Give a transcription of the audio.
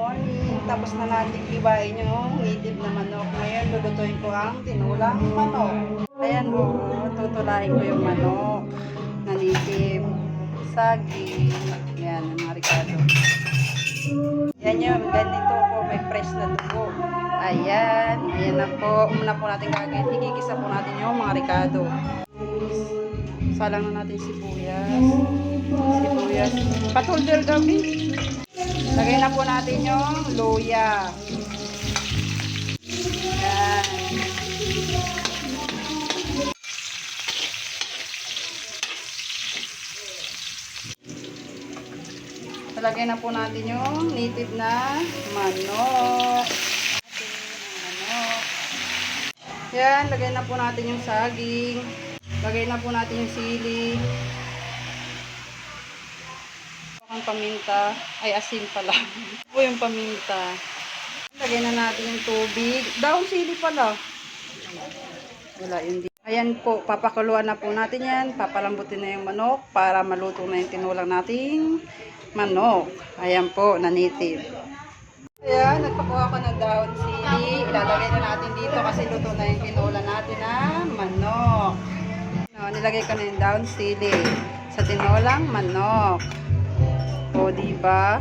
morning. Tapos na natin ibahin yung native na manok. Ngayon, lulutuin ko ang tinulang manok. Ayan o, tutulain ko yung manok na native. Saging. Ayan, mga Ricardo. Yan yun, ganito po, may fresh na dugo. Ayan, ayan na po. Una po natin gagawin, igigisa po natin yung mga Ricardo. Salang na natin sibuyas. Sibuyas. Patulder gabi. Lagay na po natin yung luya. Ayan. Lagay na po natin yung native na manok. Yan, lagay na po natin yung saging. Lagay na po natin yung sili. Ang paminta. Ay, asin pala. Po yung paminta. Lagay na natin yung tubig. Daon sili pala. Wala, hindi. Ayan po, papakuluan na po natin yan. Papalambutin na yung manok para maluto na yung tinulang nating manok. Ayan po, na native. Ayan, nagpakuha ko ng dahon sili. Ilalagay na natin dito kasi luto na yung tinula natin na manok. No, nilagay ko na yung dahon sili sa tinulang manok. O, diba?